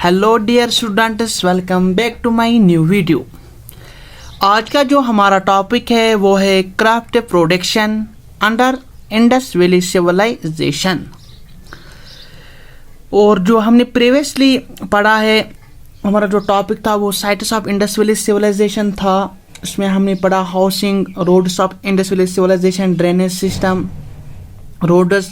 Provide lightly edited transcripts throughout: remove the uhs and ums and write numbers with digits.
Hello dear students, welcome back to my new video. आज का जो हमारा टॉपिक है वो है craft production under Indus Valley civilisation. और जो हमने प्रीवियसली पढ़ा है, हमारा जो टॉपिक था वो sites of Indus Valley civilisation था। इसमें हमने पढ़ा housing, roads of Indus Valley civilisation, drainage system, roads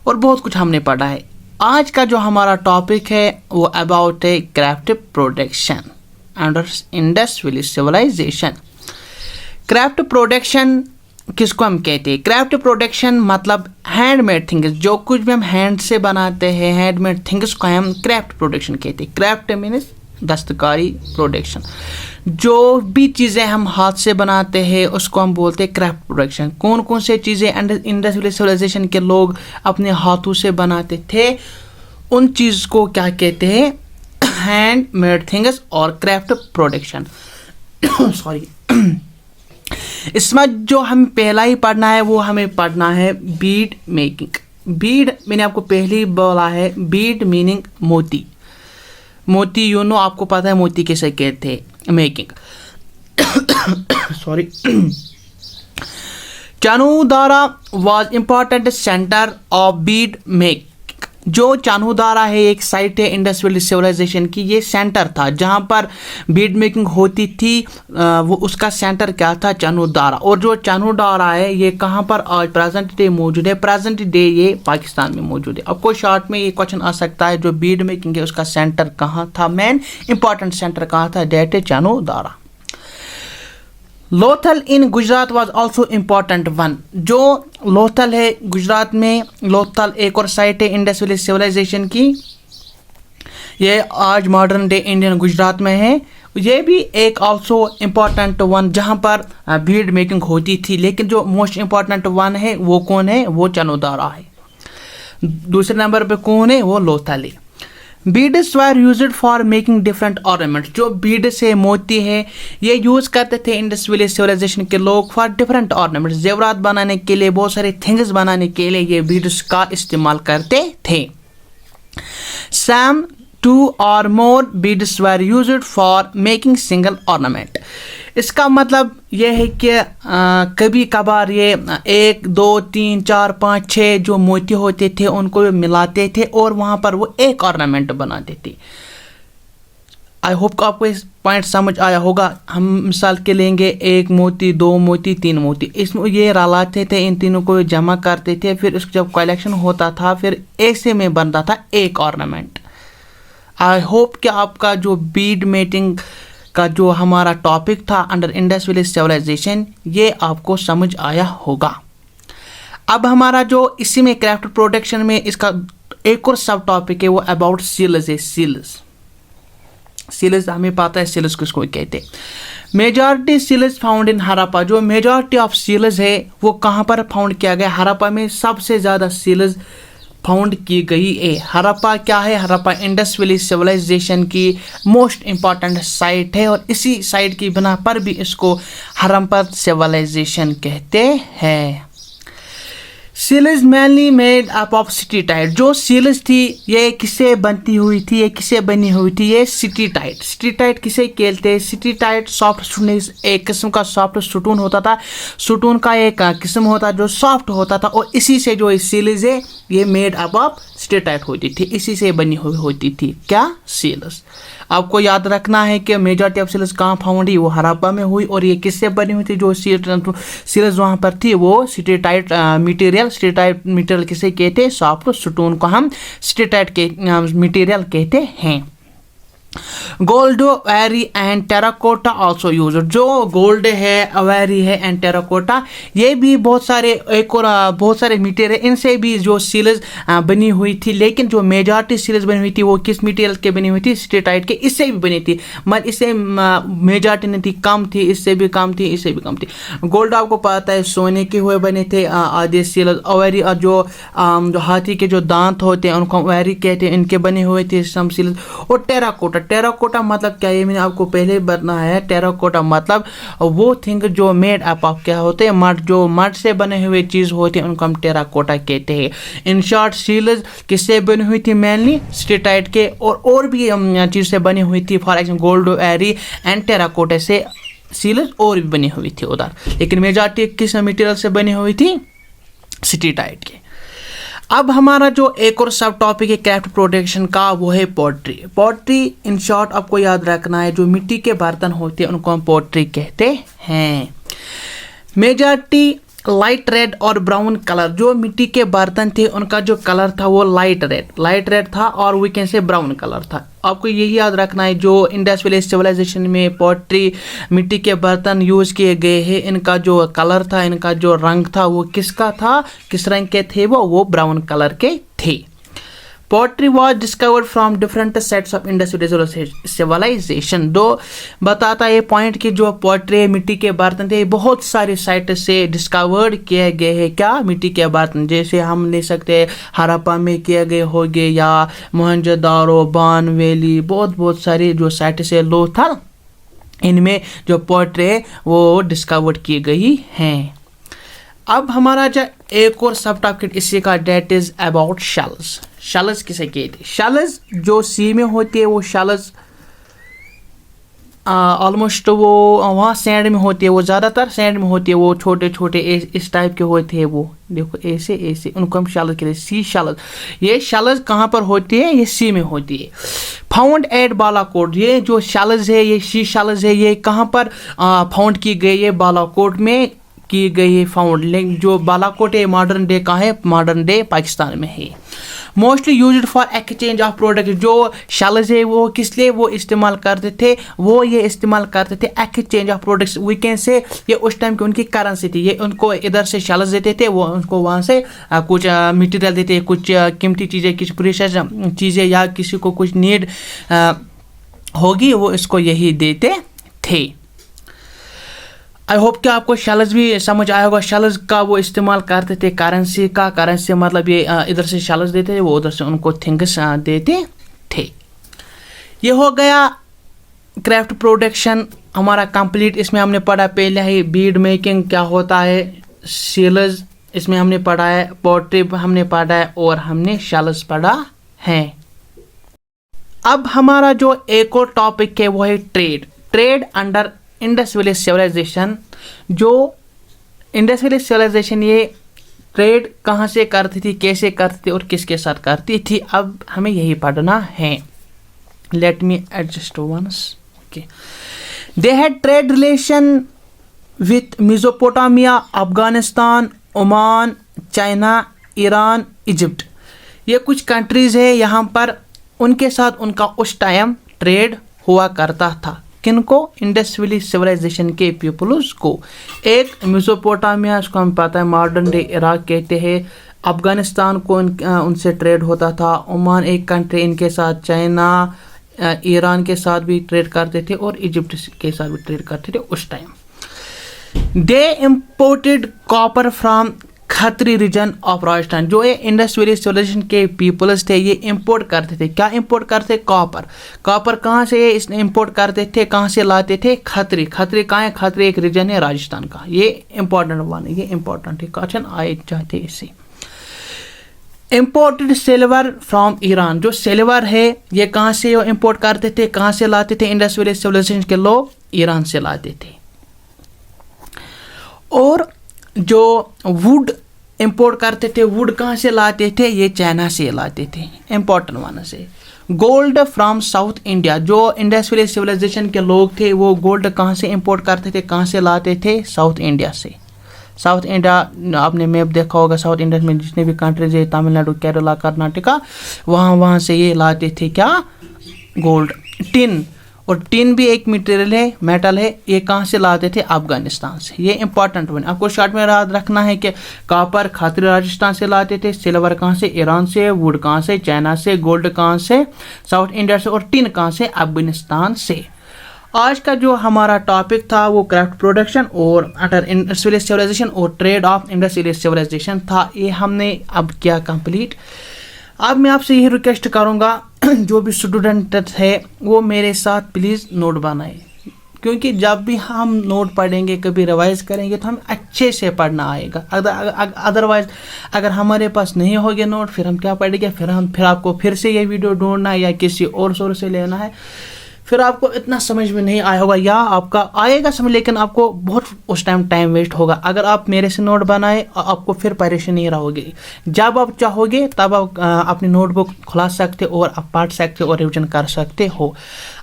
और बहुत कुछ हमने पढ़ा है। आज का जो हमारा टॉपिक है वो अबाउट है craft production under Indus Valley civilisation. Craft production किसको हम कहते हैं? क्राफ्ट प्रोडक्शन मतलब हैंडमेड थिंग्स, जो कुछ भी हम हैंड से बनाते हैं, हैंडमेड थिंग्स को हम क्राफ्ट प्रोडक्शन कहते हैं। क्राफ्ट मीन्स दस्तकारी, प्रोडक्शन जो भी चीज़ें हम हाथ से बनाते हैं उसको हम बोलते हैं क्राफ्ट प्रोडक्शन। कौन कौन से चीज़ें इंडस वैली सिविलाइजेशन के लोग अपने हाथों से बनाते थे, उन चीज़ को क्या कहते हैं? हैंडमेड थिंग्स और क्राफ्ट प्रोडक्शन। सॉरी। इसमें जो हमें पहला ही पढ़ना है वो हमें पढ़ना है बीड मेकिंग। बीड मैंने आपको पहले ही बोला है, बीड मीनिंग मोती। मोती आपको पता है मोती किसे कहते हैं? Making. Sorry. Chanhudaro was important centre of bead make. जो चानूदारा है एक साइट है इंडस वैली सिविलाइजेशन की, ये सेंटर था जहाँ पर बीड मेकिंग होती थी। वो उसका सेंटर क्या था? चानूदारा। और जो चानूदारा है ये कहाँ पर आज प्रेजेंट डे मौजूद है? प्रेजेंट डे ये पाकिस्तान में मौजूद है। आपको शॉर्ट में ये क्वेश्चन आ सकता है, जो बीड मेकिंग है उसका सेंटर कहाँ था, मेन इंपॉर्टेंट सेंटर कहाँ था? डेट है Chanhudaro. Lothal in Gujarat was also important one. जो लोथल है गुजरात में, लोथल एक और साइट है इंडस वैली सिविलाइजेशन की, ये आज मॉडर्न डे इंडियन गुजरात में है। ये भी एक आल्सो इम्पॉर्टेंट वन जहाँ पर बीड मेकिंग होती थी। लेकिन जो मोस्ट इम्पॉर्टेंट वन है वो कौन है? वो चानूदारा है। दूसरे नंबर पे कौन है? वो लोथल है। Beads were used for making different ornament. जो बीड से मोती है ये यूज़ करते थे इंडस वैली सिविलाइजेशन के लोग फॉर डिफरेंट ऑर्नामेंट्स। जेवरात बनाने के लिए, बहुत सारे थिंग्स बनाने के लिए ये बीड्स का इस्तेमाल करते थे। सम 2 or more beads were used for making single ornament। इसका मतलब यह है कि कभी कभार ये 1 2 3 4 5 6 जो मोती होते थे उनको मिलाते थे और वहाँ पर वो एक ऑर्नामेंट बनाते थे। आई होप को आपको इस पॉइंट समझ आया होगा। हम मिसाल के लेंगे 1 मोती, 2 मोती, 3 मोती, इसमें ये रलाते थे, इन तीनों को जमा करते थे, फिर उसका जब कलेक्शन होता था फिर ऐसे में बनता था एक ऑर्नामेंट। आई होप कि आपका जो बीड मेकिंग का जो हमारा टॉपिक था अंडर इंडस वैली सिविलाइजेशन, ये आपको समझ आया होगा। अब हमारा जो इसी में क्राफ्ट प्रोडक्शन में इसका एक और सब टॉपिक है वो अबाउट सील्स है। सील्स हमें पता है सील्स किसको कहते हैं। Majority seals found in Harappa. जो मेजॉरिटी ऑफ सील्स है वो कहाँ पर फाउंड किया गया? हड़प्पा में सबसे ज़्यादा सील्स फाउंड की गई है। हड़प्पा क्या है? हड़प्पा इंडस वैली सिविलाइजेशन की मोस्ट इम्पॉर्टेंट साइट है और इसी साइट की बिना पर भी इसको हड़प्पा सिविलाइजेशन कहते हैं। Seals mainly made up of steatite. जो सील्स थी ये किससे बनती हुई थी? ये किससे बनी हुई थी? ये स्टीटाइट। स्टीटाइट किसे कहते हैं? स्टीटाइट सॉफ्ट स्टोन, एक किस्म का सॉफ्ट स्टोन होता था। स्टोन का एक किस्म होता जो सॉफ्ट होता था और इसी से जो सील्स है ये मेड अप ऑफ स्टीटाइट होती थी, इसी से बनी हुई होती थी। क्या? सील्स। आपको याद रखना है कि मेजॉरिटी ऑफ सील्स कहाँ फाउंड हुई? वो हड़प्पा में हुई। और ये किससे बनी हुई थी? जो सील्स वहाँ पर थी वो स्टीटाइट मटेरियल। स्टीटाइट मटेरियल किसे कहते हैं? सॉफ्ट स्टोन को हम स्टीटाइट के मटेरियल कहते हैं। Gold, every and terracotta also use. जो गोल्ड है, अवेरी है एंड टेराकोटा, ये भी बहुत सारे एक और बहुत सारे मटेरियल, इनसे भी जो सील्स बनी हुई थी। लेकिन जो मेजॉरिटी सील्स बनी हुई थी वो किस मटेरियल के बनी हुई थी? स्टीटाइट के। इससे भी बनी थी मगर इससे मेजॉरिटी नहीं थी, कम थी, इससे भी कम थी, इससे भी कम थी। गोल्ड आपको पता है सोने के हुए बने थे आधे सील्स। अवेरी और जो हाथी के जो दांत होते हैं उनको अवेरी कहते हैं, इनके बने हुए थे सम सील्स। और टेराकोटा, टेराकोटा मतलब क्या, ये मैंने आपको पहले बताया है। टेराकोटा मतलब वो थिंग जो मेड अप ऑफ क्या होते हैं, मड, जो मड से बने हुए चीज़ होते हैं उनको हम टेराकोटा कहते हैं। इन शॉर्ट सील्स किससे बनी हुई थी, मेनली स्टेटाइट के और भी चीज़ से बनी हुई थी, फॉर एग्जाम्पल गोल्ड एरी एंड टेराकोटा से सील्स और भी बनी हुई थी उधर, लेकिन मेजॉरिटी किस मटेरियल से बनी हुई थी, स्टेटाइट के। अब हमारा जो एक और सब टॉपिक है क्राफ्ट प्रोडक्शन का, वो है पोट्री। पोट्री इन शॉर्ट आपको याद रखना है, जो मिट्टी के बर्तन होते हैं उनको हम पोट्री कहते हैं। मेजॉरिटी लाइट रेड और ब्राउन कलर, जो मिट्टी के बर्तन थे उनका जो कलर था वो लाइट रेड था और we can say brown colour था। आपको यही याद रखना है, जो इंडस वैली सिविलाइजेशन में पोट्री मिट्टी के बर्तन यूज़ किए गए हैं, इनका जो कलर था, इनका जो रंग था वो किसका था, किस रंग के थे, वो ब्राउन कलर के थे। Pottery was discovered from different sets of Indus civilisation. दो बताता है पॉइंट कि जो पोट्री मिट्टी के बर्तन थे बहुत सारे साइट से डिस्कवर्ड किए गए हैं, क्या, मिट्टी के बर्तन। जैसे हम ले सकते हैं हड़प्पा में किए गए होंगे, या मोहनजोदारो, बान वैली, बहुत सारे जो साइट से लोथल, इनमें जो पोट्री वो डिस्कवर्ड की गई हैं। अब हमारा जो एक और सब टॉपिक इसी का, that is about shells. Shells किसे कहते हैं? शेल्स जो सी में होती है वो शेल्स ऑलमोस्ट वो वहाँ सैंड में होती है, वो ज़्यादातर सैंड में होती है, वो छोटे छोटे इस टाइप के होते हैं, वो देखो ऐसे उनको हम शेल्स कहते हैं, सी शेल्स। ये शेल्स कहाँ पर होती है? ये सी में होती है। फाउंड एट बालाकोट, ये जो शेल्स है, ये सी शेल्स है, ये कहाँ पर फाउंड की गई है? बालाकोट में की गई है फाउंड। लेकिन जो बालाकोट है मॉडर्न डे कहाँ है? मॉडर्न डे पाकिस्तान में है। Mostly used for exchange of product, जो शेल्स है वो किस लिए वो इस्तेमाल करते थे? वो ये इस्तेमाल करते थे exchange of products. We can say ये उस टाइम की उनकी करेंसी थी, ये उनको इधर से शेल्स देते थे, वो उनको वहाँ से कुछ मटेरियल देते, कुछ कीमती चीज़ें, कुछ प्रीशियस चीज़ें, या किसी को कुछ नीड होगी वो इसको यही देते थे। आई होप कि आपको शेल्स भी समझ आया होगा। शेल्स का वो इस्तेमाल करते थे करेंसी का, करेंसी मतलब ये इधर से शेल्स देते थे, वो उधर से उनको थिंग्स देते थे। ये हो गया क्राफ्ट प्रोडक्शन हमारा कंप्लीट। इसमें हमने पढ़ा पहले ही बीड मेकिंग क्या होता है, शेल्स इसमें हमने पढ़ा है, पोट्री हमने पढ़ा है, और हमने शेल्स पढ़ा है। अब हमारा जो एक और टॉपिक है वो है trade under Indus Valley civilisation. जो इंडस वैली सिविलाइजेशन ये ट्रेड कहाँ से करती थी, कैसे करती थी और किसके साथ करती थी, अब हमें यही पढ़ना है। Let me adjust once. Okay, they had trade relation with Mesopotamia, Afghanistan, Oman, China, Iran, Egypt. ये कुछ कंट्रीज है यहाँ पर, उनके साथ उनका उस टाइम ट्रेड हुआ करता था। किनको? इंडस वैली सिविलाइजेशन के पीपल्स को। एक मेसोपोटामिया, उसको हम पता है मॉडर्न डे इराक कहते हैं, अफगानिस्तान को उनसे ट्रेड होता था, ओमान एक कंट्री इनके साथ, चाइना, ईरान के साथ भी ट्रेड करते थे, और इजिप्ट के साथ भी ट्रेड करते थे उस time. They imported copper from Khetri region of Rajasthan. जो ये इंडस वैली सिविलाइजेशन के पीपल्स थे ये इंपोर्ट करते थे, क्या इंपोर्ट करते? कॉपर कहाँ से इसने इंपोर्ट करते थे, कहाँ से लाते थे? खत्री कहाँ है? खत्री एक रीजन है राजस्थान का। ये इंपॉर्टेंट वन है, ये इंपॉर्टेंट है, क्वेश्चन आए चाहते इससे। इंपोर्टेड सिल्वर फ्रॉम ईरान, जो सिल्वर है ये कहाँ से इंपोर्ट करते थे, कहाँ से लाते थे? इंडस वैली सिविलाइजेशन के लोग ईरान से लाते थे। और जो वुड इंपोर्ट करते थे, वुड कहाँ से लाते थे? ये चाइना से लाते थे, इंपॉर्टेंट वन से। गोल्ड फ्रॉम साउथ इंडिया, जो इंडस वैली सिविलाइजेशन के लोग थे वो गोल्ड कहाँ से इंपोर्ट करते थे, कहाँ से लाते थे? साउथ इंडिया से। साउथ इंडिया आपने मैप देखा होगा, साउथ इंडिया में जितने भी कंट्रीज है, तमिलनाडु, केरला, कर्नाटका, वहाँ से ये लाते थे क्या? गोल्ड। टिन, और टिन भी एक मटेरियल है, मेटल है, ये कहाँ से लाते थे? अफगानिस्तान से। ये इंपॉर्टेंट वन आपको शॉर्ट में याद रखना है कि कॉपर खत्री राजस्थान से लाते थे, सिल्वर कहाँ से? ईरान से, वुड कहाँ से? चाइना से, गोल्ड कहाँ से? साउथ इंडिया से, और टिन कहाँ से? अफगानिस्तान से। आज का जो हमारा टॉपिक था वो क्राफ्ट प्रोडक्शन और अंडर इंडस वैली सिविलाइजेशन और trade of Indus Valley civilisation था। ये हमने अब किया कंप्लीट। अब मैं आपसे यही रिक्वेस्ट करूँगा जो भी स्टूडेंट है वो मेरे साथ प्लीज़ नोट बनाए, क्योंकि जब भी हम नोट पढ़ेंगे, कभी रिवाइज करेंगे तो हमें अच्छे से पढ़ना आएगा। अदरवाइज अगर हमारे पास नहीं होगा नोट, फिर हम क्या पढ़ेंगे, फिर आपको फिर से ये वीडियो ढूंढना है या किसी और सोर्स से लेना है, फिर आपको इतना समझ में नहीं आया होगा, या आपका आएगा समझ लेकिन आपको बहुत उस टाइम वेस्ट होगा। अगर आप मेरे से नोट बनाए आपको फिर परेशानी नहीं रहोगी। जब आप चाहोगे तब आप अपनी नोटबुक खुला सकते हो और आप पढ़ सकते हो और रिविजन कर सकते हो।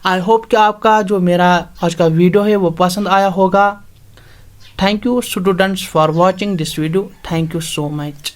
आई होप कि आपका जो मेरा आज का वीडियो है वो पसंद आया होगा। Thank you students for watching this video. Thank you so much.